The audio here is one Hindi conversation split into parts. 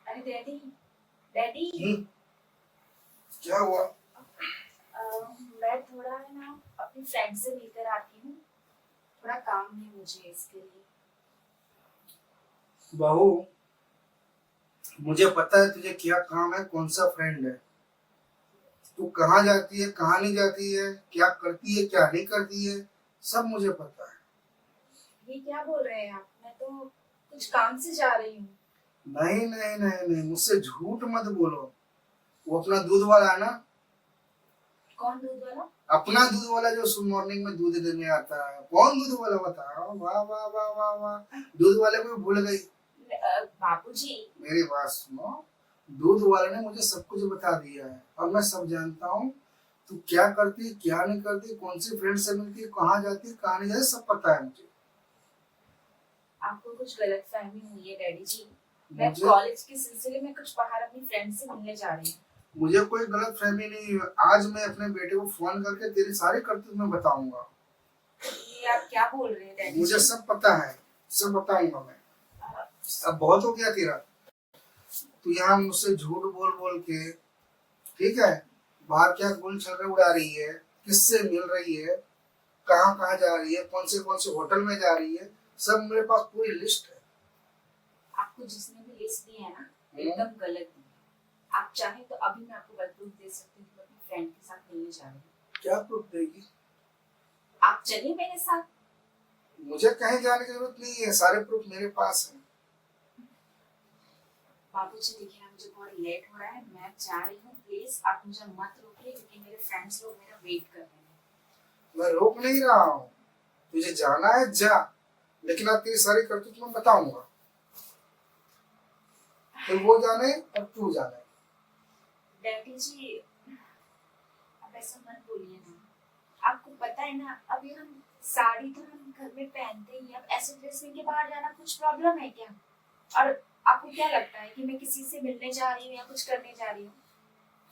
अरे डैडी, डैडी। क्या हुआ? मैं थोड़ा है ना अपनी फ्रेंड से मिलकर आती हूँ, थोड़ा काम है मुझे इसके लिए। बहू, मुझे पता है तुझे क्या काम है, कौन सा फ्रेंड है। तू कहाँ जाती है, कहाँ नहीं जाती है, क्या करती है, क्या नहीं करती है, सब मुझे पता है। ये क्या बोल रहे हैं आप? मैं तो कुछ काम से जा रही हूँ। नहीं नहीं नहीं नहीं, मुझसे झूठ मत बोलो। वो अपना दूध वाला है ना? कौन दूध वाला? अपना दूध वाला जो सुबह मॉर्निंग में दूध देने आता है। कौन दूध वाला बताओ? वाह वाह वाह वाह वाह, दूध वाले को भूल गई। बाबूजी, मेरी बात सुनो, दूध वाले ने मुझे सब कुछ बता दिया है और मैं सब जानता हूँ। तू क्या करती, क्या नहीं करती, कौन सी फ्रेंड से मिलती, कहाँ जाती, कहाँ नहीं जाती, सब पता है मुझे। आपको कुछ गलत फहमी हुई है डैडी जी। मैं कॉलेज के सिलसिले में कुछ बाहर अपनी फ्रेंड से मिलने जा रही हूँ। मुझे कोई गलत फहमी नहीं है। आज मैं अपने बेटे को फोन करके तेरी सारी करतूत मैं बताऊंगा। ये आप क्या बोल रहे हैं डैडी? मुझे सब पता है, सब बताऊंगा मैं। अब बहुत हो गया तेरा। तू यहाँ मुझसे झूठ बोल बोल के, ठीक है, बाहर क्या गुल छल उड़ा रही है, किससे मिल रही है, कहाँ कहाँ जा रही है, कौन से होटल में जा रही है, सब मेरे पास पूरी लिस्ट है। आपको जिसने भी लिस्ट दी है ना, एकदम गलत दी है। आप चाहे तो अभी मैं आपको प्रूफ दे सकती हूँ, अपनी फ्रेंड के साथ मिलने जा रही हूँ। क्या प्रूफ देगी? आप चलिए मेरे साथ। मुझे कहीं जाने की जरूरत नहीं है, सारे प्रूफ मेरे पास है। बाबूजी देखिए, मुझे बहुत लेट हो रहा है, मैं जा रही हूँ। प्लीज आप मुझे मत रोकिए, क्योंकि मेरे फ्रेंड्स लोग मेरा वेट कर रहे हैं। मैं रोक नहीं रहा हूँ, तुझे जाना है जा, लेकिन अब तेरी सारी करतूत मैं बताऊंगा। फिर वो जाने और तू जाने। डैडी जी, अब ऐसा मत बोलिए ना। आपको पता है ना, अभी हम साड़ी तो हम घर में पहनते ही, अब ऐसे ड्रेस में के बाहर जाना कुछ प्रॉब्लम है क्या? और आपको क्या लगता है कि मैं किसी से मिलने जा रही हूँ या कुछ करने जा रही हूँ?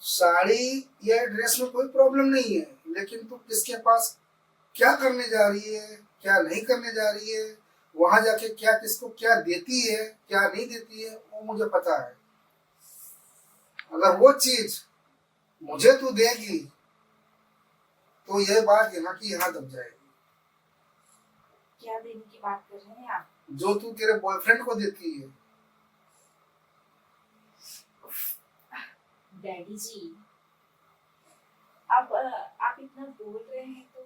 साड़ी या ड्रेस में कोई प्रॉब्लम नहीं है, लेकिन तू किसके पास क्या करने जा रही है, क्या नहीं करने जा रही है, वहां जाके क्या किसको क्या देती है, क्या नहीं देती है, वो मुझे पता है। अगर वो चीज मुझे तू देगी तो यह बात यहाँ की यहाँ दब जाएगी। क्या देने की बात कर रहे हैं आप? जो तू तेरे बॉयफ्रेंड को देती है। डैडी जी, अब आप इतना बोल रहे हैं तो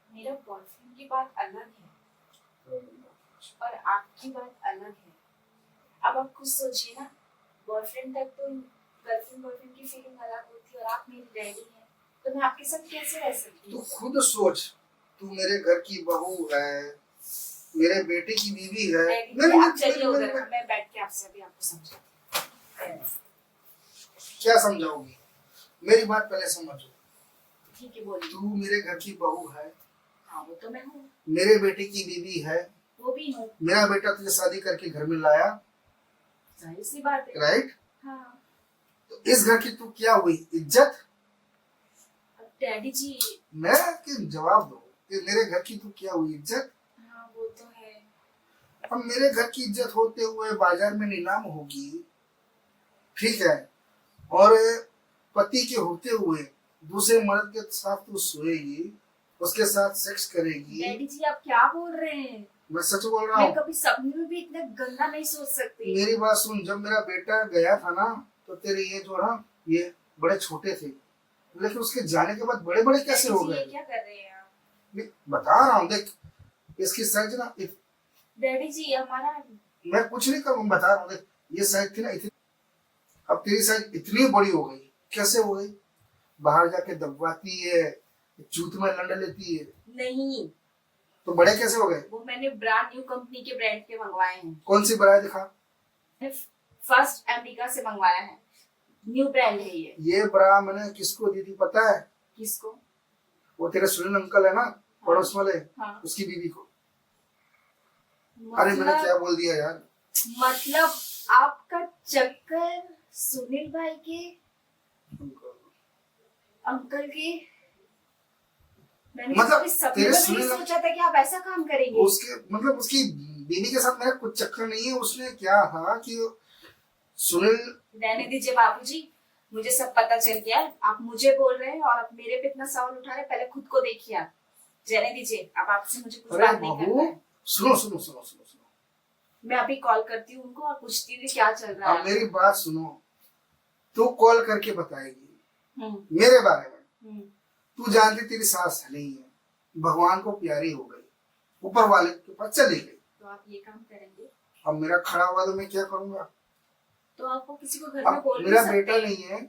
मेरा बॉयफ्रेंड की बात अलग है और आपकी बात अलग है। अब आप खुद सोचिए ना, बॉयफ्रेंड तक तो गर्लफ्रेंड बॉयफ्रेंड की फीलिंग अलग होती है, और आप मेरी डैडी हैं, तो मैं आपके साथ कैसे रह सकती हूँ? तू खुद सोच, तू मेरे घर की बहू है, मेरे बेटे की बीवी है। आप चलिए उधर, मैं बैठ के आपसे अभी आपको समझाती हूँ। क्या समझाओगी? मेरी बात पहले समझो। ठीक है, बोलिए। तू मेरे घर की बहू है। हाँ, वो तो मैं हूँ। मेरे बेटे की बीवी है। वो भी हूँ। मेरा बेटा तुझे शादी करके घर में लाया, जाहिर सी बात है। राइट? हाँ। तो इस घर की तू क्या हुई? इज्जत? डैडी जी, मैं कि जवाब दो कि मेरे घर की तू क्या हुई? इज्जत? हाँ वो तो है। अब मेरे घर की इज्जत होते हुए बाजार में नीलाम होगी, ठीक है, और पति के होते हुए दूसरे मर्द के साथ तू सोएगी, उसके साथ सेक्स करेगी। डैडी जी, आप क्या बोल रहे हैं? मैं सच बोल रहा हूँ। मैं कभी सपने में भी इतना गंदा नहीं सोच सकती। मेरी बात सुन, जब मेरा बेटा गया था ना, तो तेरे ये जो ना, ये बड़े छोटे थे, लेकिन उसके जाने के बाद बड़े बड़े कैसे हो गए? क्या कर रहे हैं आप? बता रहा हूँ, देख इसकी साइज ना। डैडी जी, हमारा मैं कुछ नहीं करूँ, बता रहा हूँ, देख ये साइज थी ना इतनी, अब तेरी साइज इतनी बड़ी हो गई। कैसे हो गई? बाहर जाके दबवाती है, जूत में लंड लेती है। नहीं, तो बड़े कैसे हो गए? वो मैंने ब्रांड न्यू कंपनी के ब्रांड के मंगवाए हैं। कौन सी ब्रांड दिखा? फर्स्ट अमेरिका से मंगवाया है, न्यू ब्रांड है ये। ये ब्रा मैंने किसको दी थी पता है? किसको? वो तेरे सुनील अंकल है ना, पड़ोस वाले, हाँ। उसकी बीवी को। मतलब, अरे मैंने क्या बोल दिया यार? मतलब आपका चक्कर सुनील भाई के अंकल के। मैंने मतलब कभी सपने में नहीं सोचा था कि आप ऐसा काम करेंगे। उसके मतलब उसकी बीबी के साथ मेरा कुछ चक्कर नहीं है। उसने क्या था कि सुनील, रहने दीजिए बाबूजी, मुझे सब पता चल गया है। आप मुझे बोल रहे हैं और आप मेरे पे इतना सवाल उठा रहे हैं, पहले खुद को देखिए आप। रहने दीजिए, अब आपसे मुझे कुछ अरे बात नहीं बहू, करना है। सुनो सुनो सुनो सुनो सुनो, मैं अभी कॉल करती हूँ उनको और पूछती हूँ कि क्या चल रहा अब है। मेरी बात सुनो। तू कॉल करके बताएगी हम्म मेरे बारे में। हम्म तू जानती तेरी सास नहीं है, भगवान को प्यारी हो गई, ऊपर वाले के पास चली गई। तो आप ये काम करेंगे? अब मेरा खड़ा हुआ तो मैं क्या करूंगा? तो आपको किसी को घर में अब बोल मेरा नहीं बेटा सकते? नहीं है,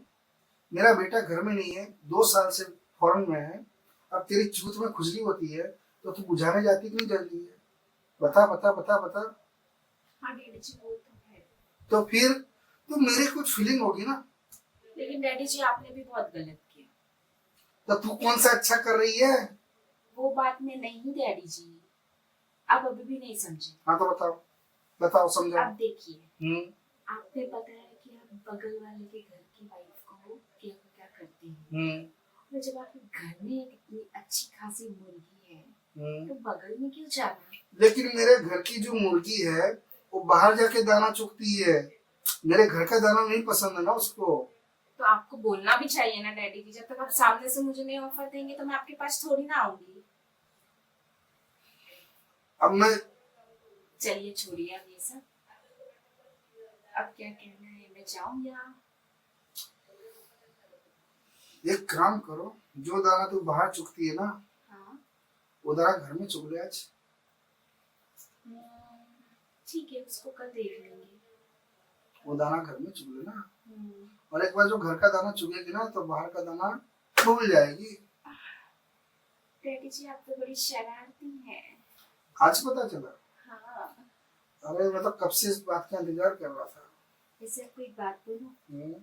मेरा बेटा घर में नहीं है, 2 साल से फॉरेन में है। अब तेरी चूत में खुजली होती है तो तू बुझाने जाती कि नहीं जाती है? बता बता बता बता। हाँ डैडी जी, वो तो है। तो फिर तो मेरी कुछ फीलिंग होगी ना। लेकिन डैडी जी, आपने भी बहुत गलत किया। तो तू कौन सा अच्छा कर रही है? वो बात में नहीं डैडी जी, आप अभी भी नहीं समझे। हाँ तो बताओ, बताओ समझाओ। अब देखिए, हम्म। आपने बताया कि आप बगल वाले के घर की वाइफ को क्या क्या करते हैं। हम्म। और जब आपके घर में एक इतनी अच्छी खासी मुर्गी है, हम्म। तो बगल में क्यों जाना? लेकिन मेरे घर की जो मुर्गी है वो बाहर जाके दाना चुगती है, मेरे घर का दाना नहीं पसंद है ना उसको। तो आपको बोलना भी चाहिए ना डैडी जी, जब तक आप सामने से मुझे नहीं ऑफर देंगे तो मैं आपके पास थोड़ी ना आऊंगी। अब मैं, चलिए छोड़िए अब ये सब। अब क्या कहना है, मैं जाऊं या? एक काम करो, जो दाना तू बाहर चुगती है ना, हाँ। वो दाना घर में चुग ले आज। ठीक है, उसको कल देख लेंगे। वो दाना घर में चुग लेना, हम्म, और एक बार जो घर का दाना चुगेगी ना तो बाहर का दाना भूल जाएगी। डैडी जी, आप तो बड़ी शरारती हैं। आज पता चला? हाँ। अरे मैं तो कब से इस बात का इंतजार कर रहा था। वैसे आपको एक बात बोलूं, हम्म।